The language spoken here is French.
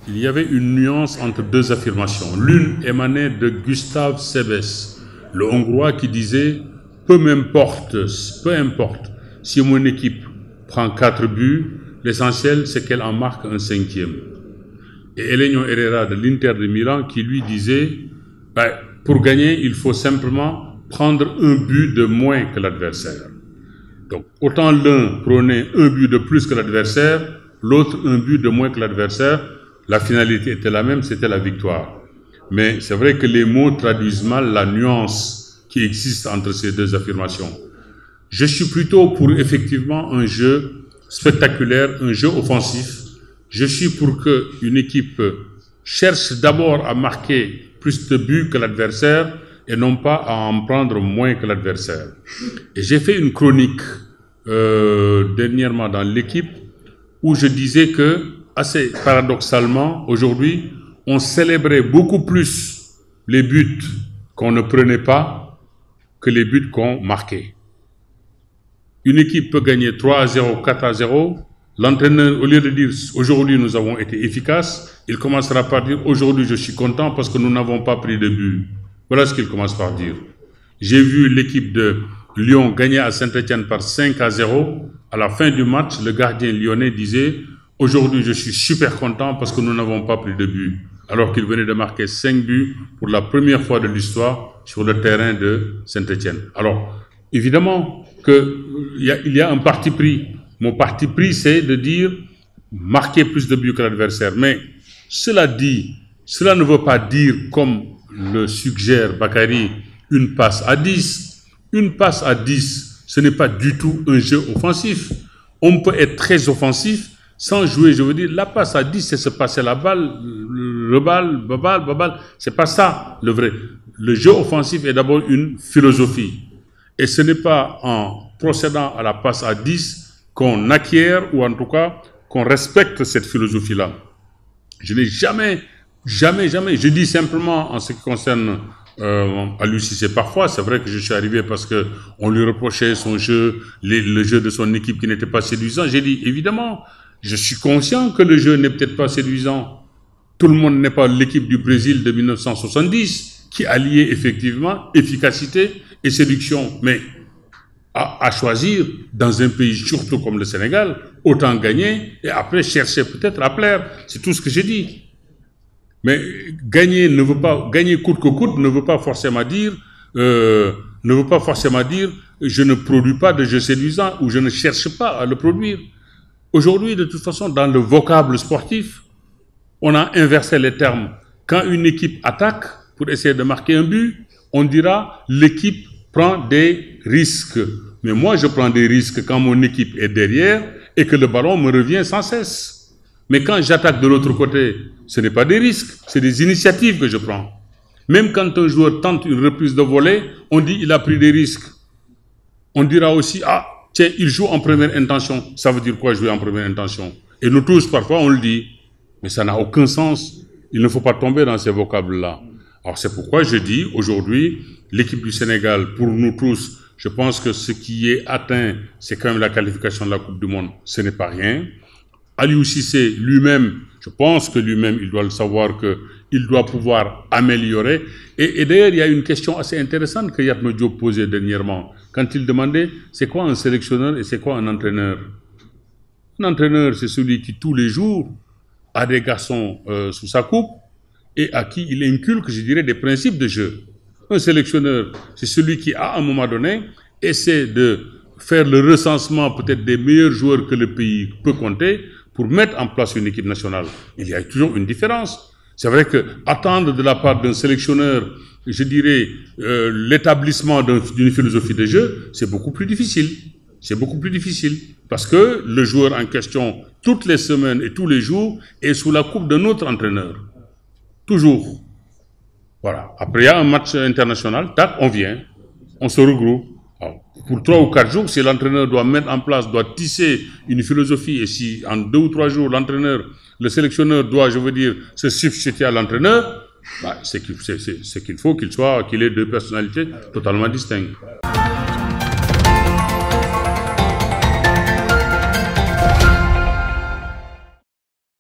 il y avait une nuance entre deux affirmations. L'une émanait de Gustav Sebes, le Hongrois, qui disait « peu importe si mon équipe prend 4 buts, l'essentiel c'est qu'elle en marque un 5e ». Et Elenio Herrera de l'Inter de Milan qui lui disait « pour gagner, il faut simplement prendre un but de moins que l'adversaire ». Donc autant l'un prônait un but de plus que l'adversaire, l'autre un but de moins que l'adversaire, la finalité était la même, c'était la victoire. Mais c'est vrai que les mots traduisent mal la nuance qui existe entre ces deux affirmations. Je suis plutôt pour effectivement un jeu spectaculaire, un jeu offensif. Je suis pour qu'une équipe cherche d'abord à marquer plus de buts que l'adversaire et non pas à en prendre moins que l'adversaire. Et j'ai fait une chronique dernièrement dans l'équipe où je disais que, assez paradoxalement, aujourd'hui, on célébrait beaucoup plus les buts qu'on ne prenait pas que les buts qu'on marquait. Une équipe peut gagner 3-0, 4-0. L'entraîneur, au lieu de dire « aujourd'hui nous avons été efficaces », il commencera par dire « aujourd'hui je suis content parce que nous n'avons pas pris de but ». Voilà ce qu'il commence par dire. J'ai vu l'équipe de Lyon gagner à Saint-Étienne par 5-0. À la fin du match, le gardien lyonnais disait « aujourd'hui je suis super content parce que nous n'avons pas pris de but ». Alors qu'il venait de marquer 5 buts pour la première fois de l'histoire sur le terrain de Saint-Étienne. Alors, évidemment qu'il y a un parti pris. Mon parti pris, c'est de dire marquer plus de buts que l'adversaire. Mais cela dit, cela ne veut pas dire, comme le suggère Bakary, une passe à 10. Une passe à 10, ce n'est pas du tout un jeu offensif. On peut être très offensif sans jouer. Je veux dire, la passe à 10, c'est se passer la balle, c'est pas ça le vrai. Le jeu offensif est d'abord une philosophie. Et ce n'est pas en procédant à la passe à 10 qu'on acquiert, ou en tout cas qu'on respecte cette philosophie-là. Je n'ai jamais, je dis simplement en ce qui concerne Aliou Cissé parfois, c'est vrai que je suis arrivé parce qu'on lui reprochait son jeu, le jeu de son équipe qui n'était pas séduisant. J'ai dit, évidemment, je suis conscient que le jeu n'est peut-être pas séduisant. Tout le monde n'est pas l'équipe du Brésil de 1970 qui alliait effectivement efficacité et séduction. Mais à choisir, dans un pays surtout comme le Sénégal, autant gagner et après chercher peut-être à plaire. C'est tout ce que j'ai dit. Mais gagner coûte que coûte ne veut pas forcément dire je ne produis pas de jeu séduisant ou je ne cherche pas à le produire. Aujourd'hui, de toute façon, dans le vocable sportif, on a inversé les termes. Quand une équipe attaque pour essayer de marquer un but, on dira l'équipe prend des risques. Mais moi, je prends des risques quand mon équipe est derrière et que le ballon me revient sans cesse. Mais quand j'attaque de l'autre côté, ce n'est pas des risques, c'est des initiatives que je prends. Même quand un joueur tente une reprise de volée, on dit il a pris des risques. On dira aussi, ah, tiens, il joue en première intention. Ça veut dire quoi, jouer en première intention? Et nous tous, parfois, on le dit. Mais ça n'a aucun sens. Il ne faut pas tomber dans ces vocables-là. Alors c'est pourquoi je dis, aujourd'hui, l'équipe du Sénégal, pour nous tous, je pense que ce qui est atteint, c'est quand même la qualification de la Coupe du Monde. Ce n'est pas rien. Aliou Cissé lui-même, je pense que lui-même, il doit le savoir qu'il doit pouvoir améliorer. Et d'ailleurs, il y a une question assez intéressante que Yatma Diop posait dernièrement, quand il demandait c'est quoi un sélectionneur et c'est quoi un entraîneur. Un entraîneur, c'est celui qui, tous les jours, a des garçons sous sa coupe et à qui il inculque, je dirais, des principes de jeu. Un sélectionneur, c'est celui qui, à un moment donné, essaie de faire le recensement peut-être des meilleurs joueurs que le pays peut compter pour mettre en place une équipe nationale. Il y a toujours une différence. C'est vrai que attendre de la part d'un sélectionneur, je dirais, l'établissement d'une philosophie de jeu, c'est beaucoup plus difficile. C'est beaucoup plus difficile. Parce que le joueur en question, toutes les semaines et tous les jours, est sous la coupe d'un autre entraîneur. Toujours. Voilà. Après, il y a un match international, tac, on vient, on se regroupe. Alors, pour 3 ou 4 jours, si l'entraîneur doit mettre en place, doit tisser une philosophie, et si en 2 ou 3 jours, le sélectionneur doit, je veux dire, se substituer à l'entraîneur, c'est qu'il faut qu'il ait 2 personnalités totalement distinctes.